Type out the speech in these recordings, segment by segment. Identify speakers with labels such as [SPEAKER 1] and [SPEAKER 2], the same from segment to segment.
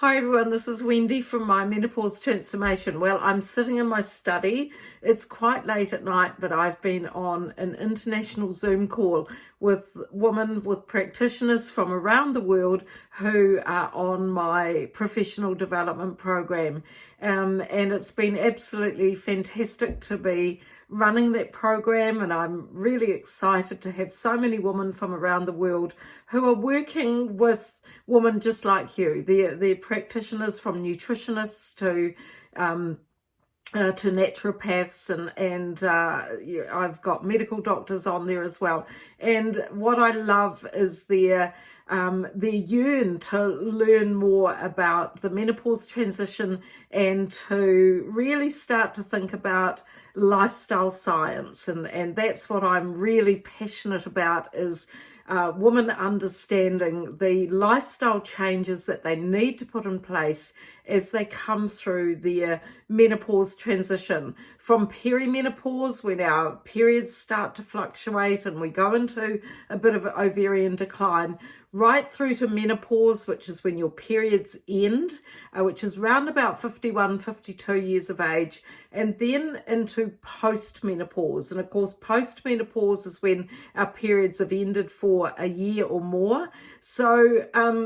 [SPEAKER 1] Hi everyone, this is Wendy from Menopause Transformation. Well, I'm sitting in my study. It's quite late at night, but I've been on an international Zoom call with women, with practitioners from around the world who are on my professional development program. And it's been absolutely fantastic to be running that program, and I'm really excited to have so many women from around the world who are working with women just like you. They're practitioners, from nutritionists to naturopaths, and I've got medical doctors on there as well. And what I love is their yearn to learn more about the menopause transition and to really start to think about lifestyle science, and that's what I'm really passionate about, is women understanding the lifestyle changes that they need to put in place as they come through their menopause transition. From perimenopause, when our periods start to fluctuate and we go into a bit of ovarian decline, right through to menopause, which is when your periods end, which is round about 51, 52 years of age, and then into post-menopause. And of course, post-menopause is when our periods have ended for a year or more. So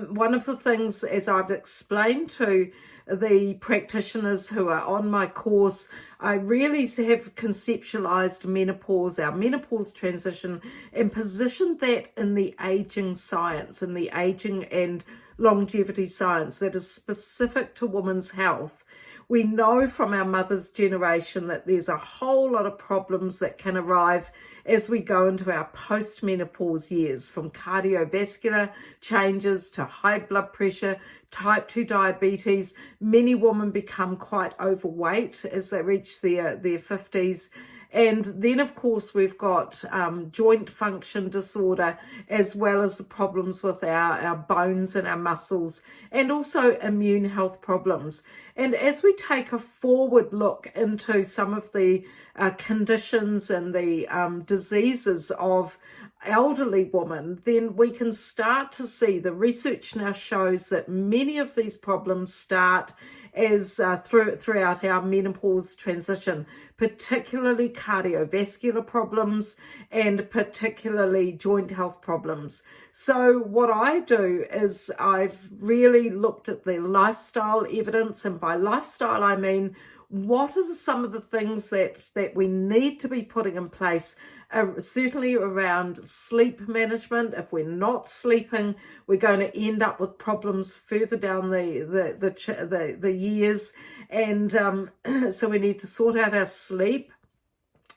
[SPEAKER 1] one of the things, as I've explained to the practitioners who are on my course, I really have conceptualized menopause, our menopause transition, and positioned that in the aging science, in the aging and longevity science that is specific to women's health. We know from our mother's generation that there's a whole lot of problems that can arrive as we go into our post-menopause years, from cardiovascular changes to high blood pressure, type 2 diabetes. Many women become quite overweight as they reach their 50s. And then, of course, we've got joint function disorder, as well as the problems with our bones and our muscles, and also immune health problems. And as we take a forward look into some of the conditions and the diseases of elderly women, then we can start to see, the research now shows that many of these problems start as throughout our menopause transition, particularly cardiovascular problems and particularly joint health problems. So what I do is I've really looked at the lifestyle evidence, and by lifestyle I mean, what are some of the things that we need to be putting in place, certainly around sleep management. If we're not sleeping, we're going to end up with problems further down the years, and so we need to sort out our sleep.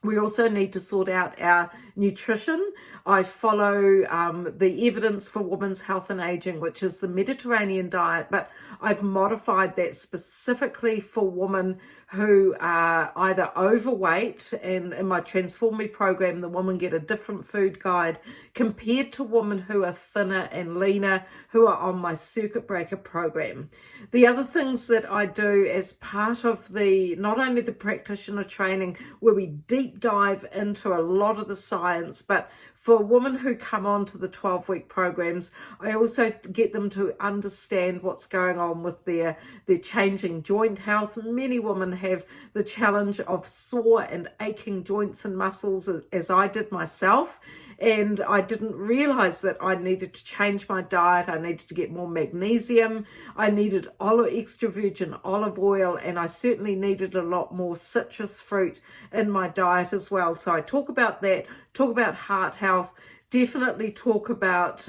[SPEAKER 1] We also need to sort out our nutrition. I follow the evidence for women's health and aging, which is the Mediterranean diet, but I've modified that specifically for women who are either overweight, and in my Transform Me program, the women get a different food guide compared to women who are thinner and leaner, who are on my circuit breaker program. The other things that I do as part of not only the practitioner training, where we deep dive into a lot of the science, but for women who come on to the 12-week programs, I also get them to understand what's going on with their changing joint health. Many women have the challenge of sore and aching joints and muscles, as I did myself. And I didn't realize that I needed to change my diet. I needed to get more magnesium. I needed extra virgin olive oil, and I certainly needed a lot more citrus fruit in my diet as well. So I talk about that, talk about heart health, definitely talk about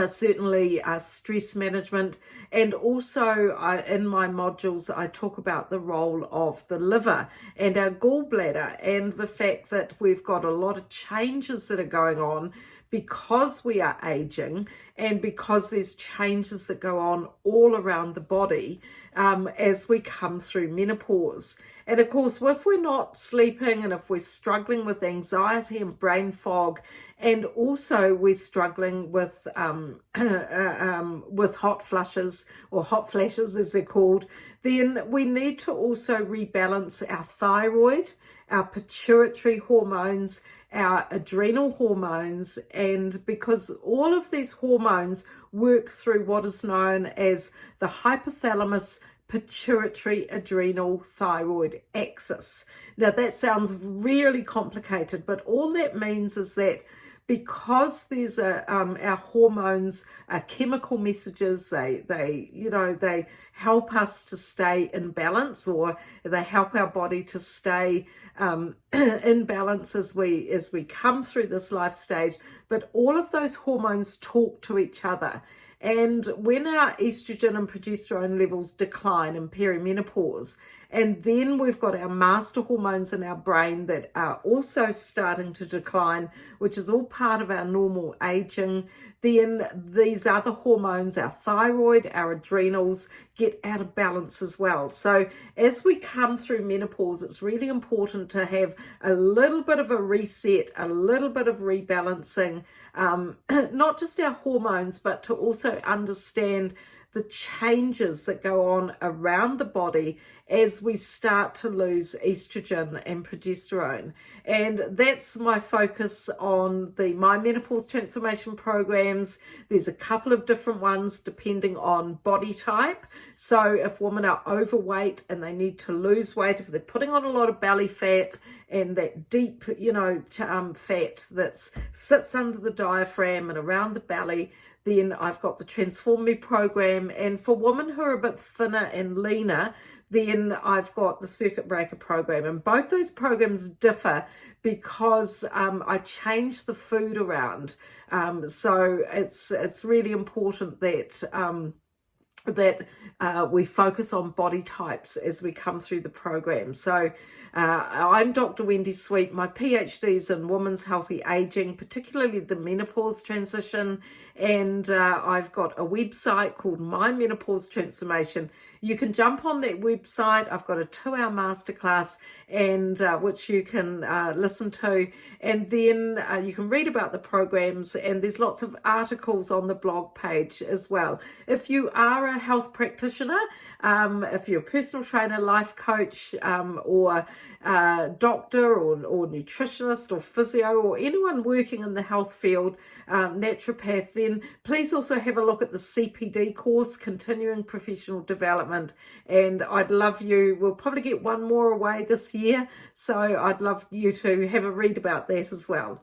[SPEAKER 1] certainly stress management, and also in my modules I talk about the role of the liver and our gallbladder, and the fact that we've got a lot of changes that are going on because we are aging, and because there's changes that go on all around the body as we come through menopause. And of course, if we're not sleeping, and if we're struggling with anxiety and brain fog, and also we're struggling with hot flushes, or hot flashes as they're called, then we need to also rebalance our thyroid, our pituitary hormones, our adrenal hormones, and because all of these hormones work through what is known as the hypothalamus pituitary adrenal thyroid axis. Now that sounds really complicated, but all that means is that because there's our hormones are chemical messages, they help us to stay in balance, or they help our body to stay in balance as we come through this life stage. But all of those hormones talk to each other. And when our estrogen and progesterone levels decline in perimenopause, and then we've got our master hormones in our brain that are also starting to decline, which is all part of our normal aging, then these other hormones, our thyroid, our adrenals, get out of balance as well. So as we come through menopause, it's really important to have a little bit of a reset, a little bit of rebalancing, not just our hormones, but to also understand the changes that go on around the body as we start to lose estrogen and progesterone. And that's my focus on the MyMenopause Transformation programs. There's a couple of different ones depending on body type. So if women are overweight and they need to lose weight, if they're putting on a lot of belly fat and that deep, fat that sits under the diaphragm and around the belly, then I've got the Transform Me program. And for women who are a bit thinner and leaner, then I've got the Circuit Breaker program. And both those programs differ because I change the food around. So it's really important that we focus on body types as we come through the program. So I'm Dr. Wendy Sweet. My PhD is in women's healthy aging, particularly the menopause transition. And I've got a website called My Menopause Transformation. You can jump on that website. I've got a 2-hour masterclass, and which you can listen to. And then you can read about the programs, and there's lots of articles on the blog page as well. If you are a health practitioner, if you're a personal trainer, life coach, or doctor or nutritionist or physio or anyone working in the health field, naturopath, then please also have a look at the CPD course, Continuing Professional Development. And I'd love you, we'll probably get one more away this year, so I'd love you to have a read about that as well.